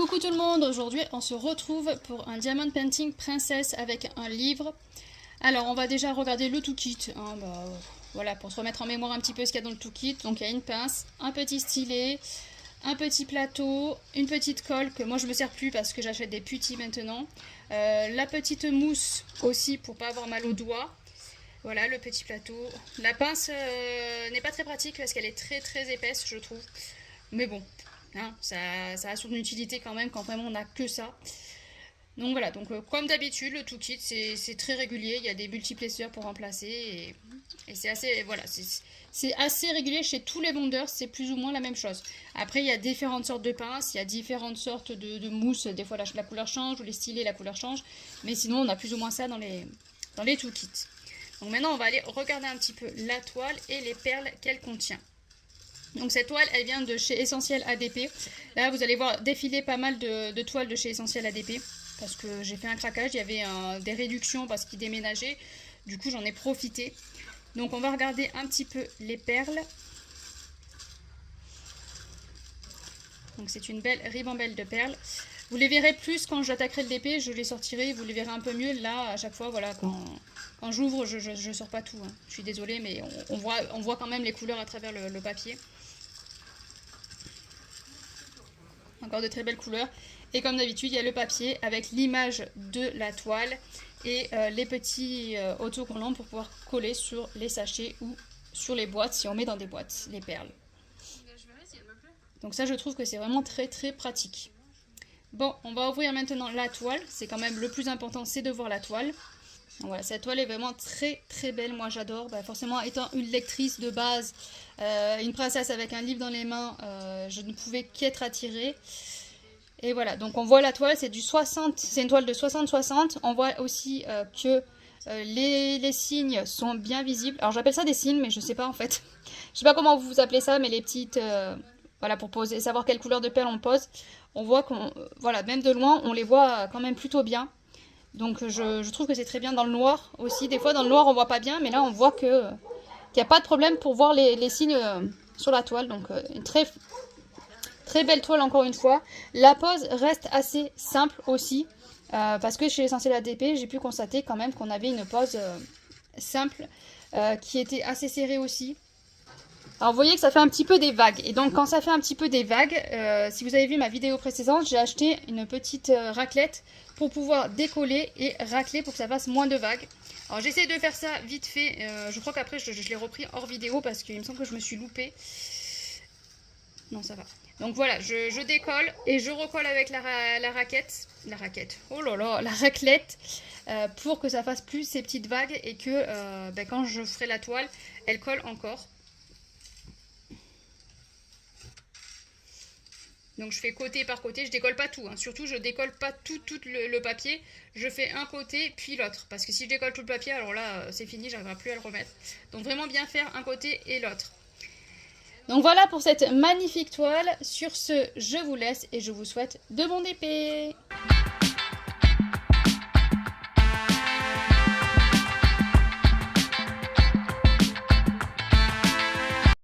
Coucou tout le monde, aujourd'hui on se retrouve pour un diamond painting princesse avec un livre. Alors on va déjà regarder le toolkit, hein, voilà, pour se remettre en mémoire un petit peu ce qu'il y a dans le toolkit. Donc il y a une pince, un petit stylet, un petit plateau, une petite colle que moi je me sers plus parce que j'achète des putties maintenant. La petite mousse aussi pour pas avoir mal aux doigts. Voilà le petit plateau. La pince n'est pas très pratique parce qu'elle est très épaisse je trouve. Mais bon, hein, ça a son utilité quand même quand vraiment on n'a que ça. Donc voilà, donc comme d'habitude le toolkit c'est très régulier, il y a des multiplesseurs pour remplacer et c'est assez, voilà, c'est assez régulier chez tous les vendeurs, c'est plus ou moins la même chose. Après il y a différentes sortes de pinces, il y a différentes sortes de mousse, des fois la couleur change ou les stylets la couleur change, mais sinon on a plus ou moins ça dans les toolkits. Donc maintenant on va aller regarder un petit peu la toile et les perles qu'elle contient. Donc cette toile elle vient de chez Essentiel ADP. Là vous allez voir défiler pas mal de toiles de chez Essentiel ADP. Parce que j'ai fait un craquage, il y avait des réductions parce qu'ils déménageaient. Du coup j'en ai profité. Donc on va regarder un petit peu les perles. Donc c'est une belle ribambelle de perles. Vous les verrez plus quand j'attaquerai le DP, je les sortirai, vous les verrez un peu mieux. Là à chaque fois, voilà, quand j'ouvre, je sors pas tout. Hein. Je suis désolée mais on voit quand même les couleurs à travers le papier. Encore de très belles couleurs. Et comme d'habitude, il y a le papier avec l'image de la toile et les petits autocollants pour pouvoir coller sur les sachets ou sur les boîtes si on met dans des boîtes les perles. Donc ça, je trouve que c'est vraiment très pratique. Bon, on va ouvrir maintenant la toile. C'est quand même le plus important, c'est de voir la toile. Donc voilà, cette toile est vraiment très belle. Moi, j'adore. Forcément, étant une lectrice de base, une princesse avec un livre dans les mains, je ne pouvais qu'être attirée. Et voilà, donc on voit la toile, c'est une toile de 60-60. On voit aussi que les signes sont bien visibles. Alors j'appelle ça des signes, mais je sais pas en fait. Je sais pas comment vous appelez ça, mais les petites... voilà, pour poser, savoir quelle couleur de perle on pose. On voit qu'on... voilà, même de loin, on les voit quand même plutôt bien. Donc je trouve que c'est très bien dans le noir aussi. Des fois dans le noir on voit pas bien, mais là on voit qu'il n'y a pas de problème pour voir les signes sur la toile. Donc une très belle toile encore une fois. La pose reste assez simple aussi. Parce que chez Essentiel ADP, j'ai pu constater quand même qu'on avait une pose simple qui était assez serrée aussi. Alors vous voyez que ça fait un petit peu des vagues. Et donc quand ça fait un petit peu des vagues, si vous avez vu ma vidéo précédente, j'ai acheté une petite raclette pour pouvoir décoller et racler pour que ça fasse moins de vagues. Alors j'essaie de faire ça vite fait. Je crois qu'après je l'ai repris hors vidéo parce qu'il me semble que je me suis loupée. Non, ça va. Donc voilà, je décolle et je recolle avec la raquette. La raquette. Oh là là, la raclette. Pour que ça fasse plus ces petites vagues et que quand je ferai la toile, elle colle encore. Donc je fais côté par côté, je décolle pas tout. Hein. Surtout, je décolle pas tout le papier. Je fais un côté puis l'autre. Parce que si je décolle tout le papier, alors là, c'est fini, j'arriverai plus à le remettre. Donc vraiment bien faire un côté et l'autre. Donc voilà pour cette magnifique toile. Sur ce, je vous laisse et je vous souhaite de bons DP.